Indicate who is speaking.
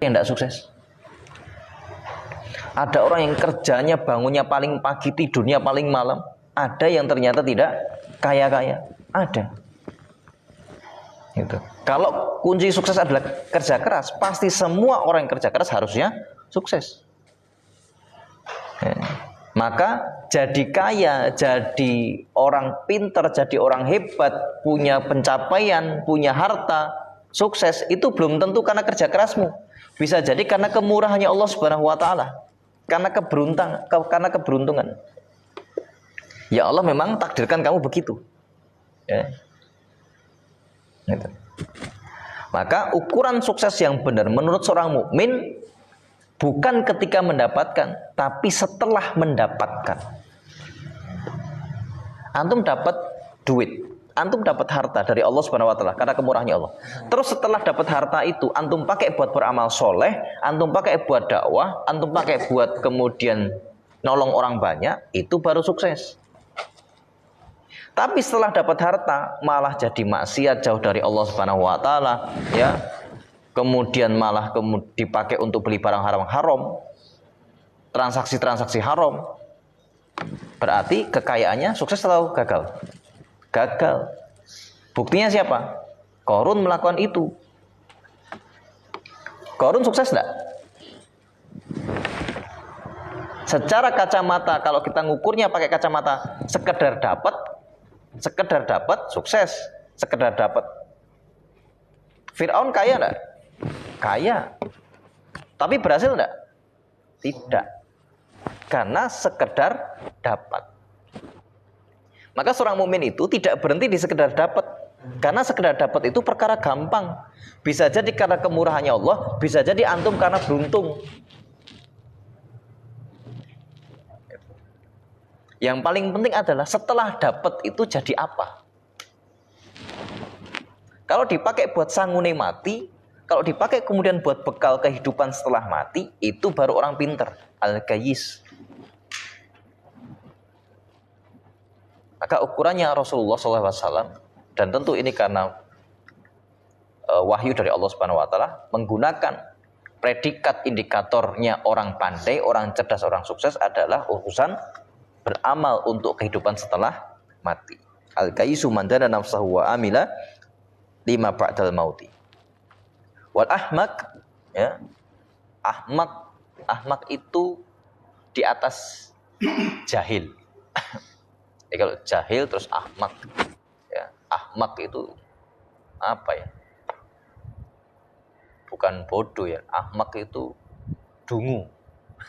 Speaker 1: yang tidak sukses. Ada orang yang kerjanya bangunnya paling pagi, tidurnya paling malam. Ada yang ternyata tidak kaya-kaya. Ada. Gitu. Kalau kunci sukses adalah kerja keras, pasti semua orang yang kerja keras harusnya sukses. Maka jadi kaya, jadi orang pinter, jadi orang hebat, punya pencapaian, punya harta, sukses itu belum tentu karena kerja kerasmu. Bisa jadi karena kemurahannya Allah Subhanahu wa taala. Karena keberuntungan. Ya Allah memang takdirkan kamu begitu. Ya. Gitu. Maka ukuran sukses yang benar menurut seorang mukmin bukan ketika mendapatkan, tapi setelah mendapatkan. Antum dapat duit, antum dapat harta dari Allah Subhanahu wa taala karena kemurahannya Allah. Terus setelah dapat harta itu, antum pakai buat beramal soleh, antum pakai buat dakwah, antum pakai buat kemudian nolong orang banyak, itu baru sukses. Tapi setelah dapat harta malah jadi maksiat, jauh dari Allah Subhanahu wa taala, ya. Kemudian malah dipakai untuk beli barang haram, transaksi-transaksi haram. Berarti kekayaannya sukses atau gagal? Gagal. Buktinya siapa? Qarun melakukan itu. Qarun sukses enggak? Secara kacamata, kalau kita ngukurnya pakai kacamata sekedar dapat sukses, sekedar dapat. Fir'aun kaya enggak? Kaya. Tapi berhasil enggak? Tidak. Karena sekedar dapat. Maka seorang mukmin itu tidak berhenti di sekedar dapat. Karena sekedar dapat itu perkara gampang. Bisa jadi karena kemurahannya Allah, bisa jadi antum karena beruntung. Yang paling penting adalah setelah dapat itu jadi apa? Kalau dipakai buat sangune mati, kalau dipakai kemudian buat bekal kehidupan setelah mati, itu baru orang pinter, al-gayyis. Maka ukurannya Rasulullah SAW, dan tentu ini karena wahyu dari Allah Subhanahu Wa Taala, menggunakan predikat indikatornya orang pandai, orang cerdas, orang sukses adalah urusan beramal untuk kehidupan setelah mati. Al-gayyisu man dana nafsahu wa amila lima ba'dal mauti. Wal ahmak, ya. Ahmak itu di atas jahil. Ya, kalau jahil terus ahmak, ya. Ahmak itu apa ya? Bukan bodoh ya. Ahmak itu dungu.